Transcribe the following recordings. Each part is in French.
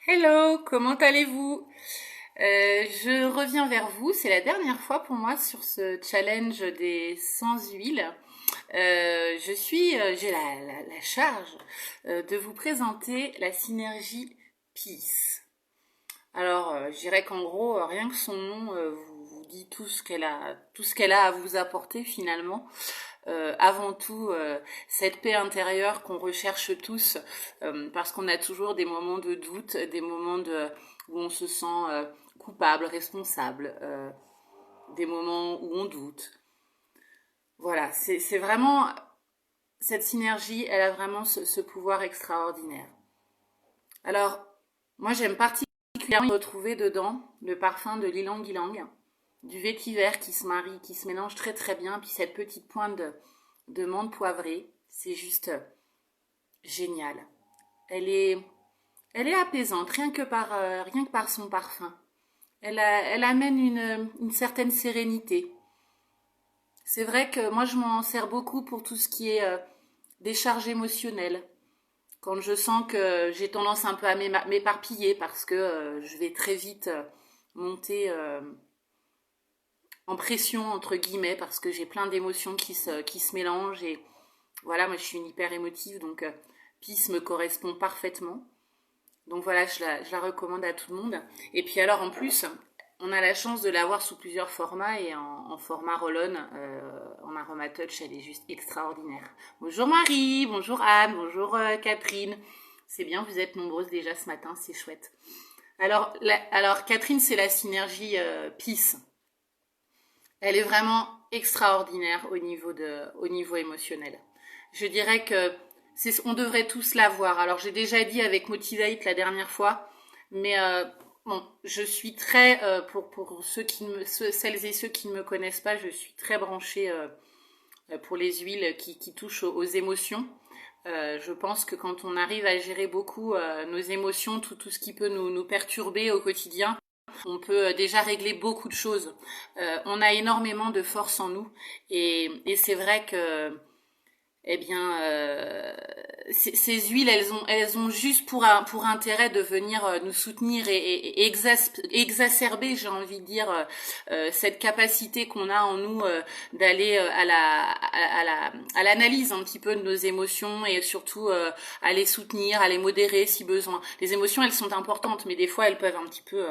Hello, comment allez-vous? Je reviens vers vous, c'est la dernière fois pour moi sur ce challenge des sans huile. J'ai la charge de vous présenter la synergie Peace. Alors, je dirais qu'en gros, rien que son nom vous dit tout ce qu'elle a à vous apporter finalement. Avant tout, cette paix intérieure qu'on recherche tous, parce qu'on a toujours des moments de doute, où on se sent coupable, responsable, des moments où on doute. Voilà, c'est vraiment cette synergie, elle a vraiment ce pouvoir extraordinaire. Alors, moi j'aime particulièrement retrouver dedans le parfum de l'ylang ylang, du vétiver qui se marie, qui se mélange très très bien, puis cette petite pointe de menthe poivrée, c'est juste génial. Elle est, elle est apaisante, rien que par son parfum. Elle amène une certaine sérénité. C'est vrai que moi je m'en sers beaucoup pour tout ce qui est décharge émotionnelle. Quand je sens que j'ai tendance un peu à m'éparpiller parce que je vais très vite monter en pression entre guillemets parce que j'ai plein d'émotions qui se mélangent et voilà, moi je suis une hyper émotive donc Peace me correspond parfaitement. Donc voilà, je la recommande à tout le monde. Et puis alors en plus, on a la chance de l'avoir sous plusieurs formats et en format roll-on, en aroma touch, elle est juste extraordinaire. Bonjour Marie, bonjour Anne, bonjour Catherine. C'est bien, vous êtes nombreuses déjà ce matin, c'est chouette. Alors Catherine, c'est la synergie Peace. Elle est vraiment extraordinaire au niveau émotionnel. Je dirais que on devrait tous la voir. Alors j'ai déjà dit avec Motivate la dernière fois, mais bon, je suis très pour celles et ceux qui ne me connaissent pas, je suis très branchée pour les huiles qui touchent aux émotions. Je pense que quand on arrive à gérer beaucoup nos émotions, tout ce qui peut nous perturber au quotidien, on peut déjà régler beaucoup de choses. On a énormément de force en nous et c'est vrai que eh bien, ces huiles, elles ont juste pour intérêt de venir nous soutenir et exacerber, j'ai envie de dire, cette capacité qu'on a en nous d'aller à l'analyse un petit peu de nos émotions et surtout à les soutenir, à les modérer si besoin. Les émotions, elles sont importantes, mais des fois, elles peuvent un petit peu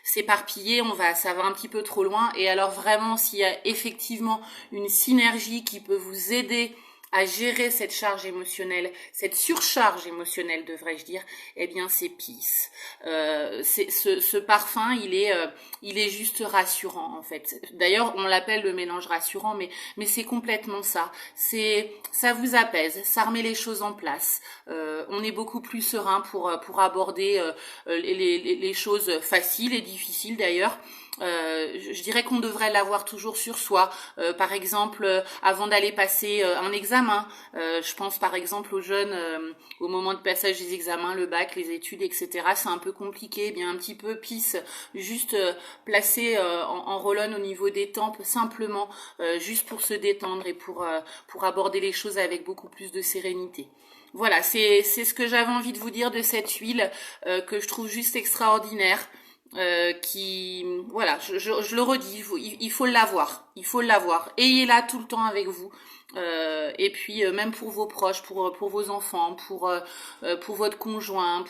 s'éparpiller. Ça va un petit peu trop loin. Et alors vraiment, s'il y a effectivement une synergie qui peut vous aider à gérer cette charge émotionnelle, cette surcharge émotionnelle devrais-je dire, eh bien c'est Peace. Ce parfum, il est juste rassurant en fait. D'ailleurs, on l'appelle le mélange rassurant, mais c'est complètement ça. Ça vous apaise, ça remet les choses en place. On est beaucoup plus serein pour aborder les choses faciles et difficiles d'ailleurs. Je dirais qu'on devrait l'avoir toujours sur soi. Par exemple, avant d'aller passer un examen, je pense par exemple aux jeunes au moment de passage des examens, le bac, les études, etc. C'est un peu compliqué, bien un petit peu Peace, juste placé en roll-on au niveau des tempes, simplement, juste pour se détendre et pour aborder les choses avec beaucoup plus de sérénité. Voilà, c'est ce que j'avais envie de vous dire de cette huile que je trouve juste extraordinaire. Voilà, je le redis, il faut l'avoir, il faut l'avoir. Ayez-la tout le temps avec vous. Et puis même pour vos proches, pour vos enfants, pour votre conjoint,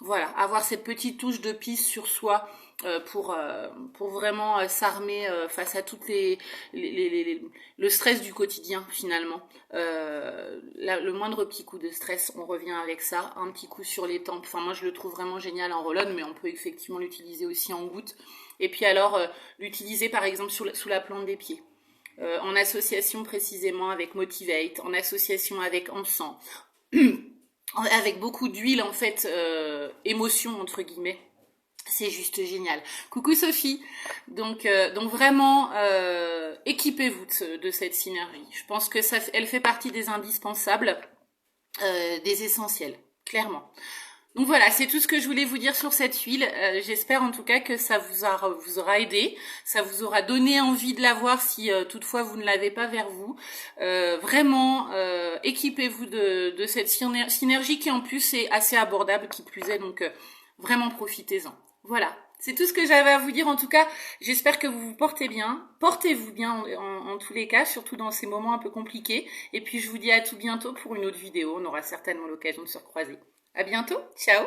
voilà, avoir cette petite touche de Peace sur soi pour vraiment s'armer face à toutes le stress du quotidien finalement. Le moindre petit coup de stress, on revient avec ça, un petit coup sur les tempes. Enfin moi je le trouve vraiment génial en roll-on, mais on peut effectivement l'utiliser aussi en goutte. Et puis alors l'utiliser par exemple sous la plante des pieds. En association précisément avec Motivate, en association avec Encens, avec beaucoup d'huile en fait, émotion entre guillemets. C'est juste génial. Coucou Sophie. Donc vraiment, équipez-vous de cette synergie. Je pense que elle fait partie des indispensables, des essentiels, clairement. Donc voilà, c'est tout ce que je voulais vous dire sur cette huile. J'espère en tout cas que ça vous aura aidé, ça vous aura donné envie de la voir si toutefois vous ne l'avez pas vers vous. Vraiment, équipez-vous de cette synergie qui en plus est assez abordable, qui plus est. Donc Vraiment profitez-en. Voilà, c'est tout ce que j'avais à vous dire. En tout cas, j'espère que vous vous portez bien. Portez-vous bien en tous les cas, surtout dans ces moments un peu compliqués. Et puis je vous dis à tout bientôt pour une autre vidéo. On aura certainement l'occasion de se recroiser. À bientôt, ciao!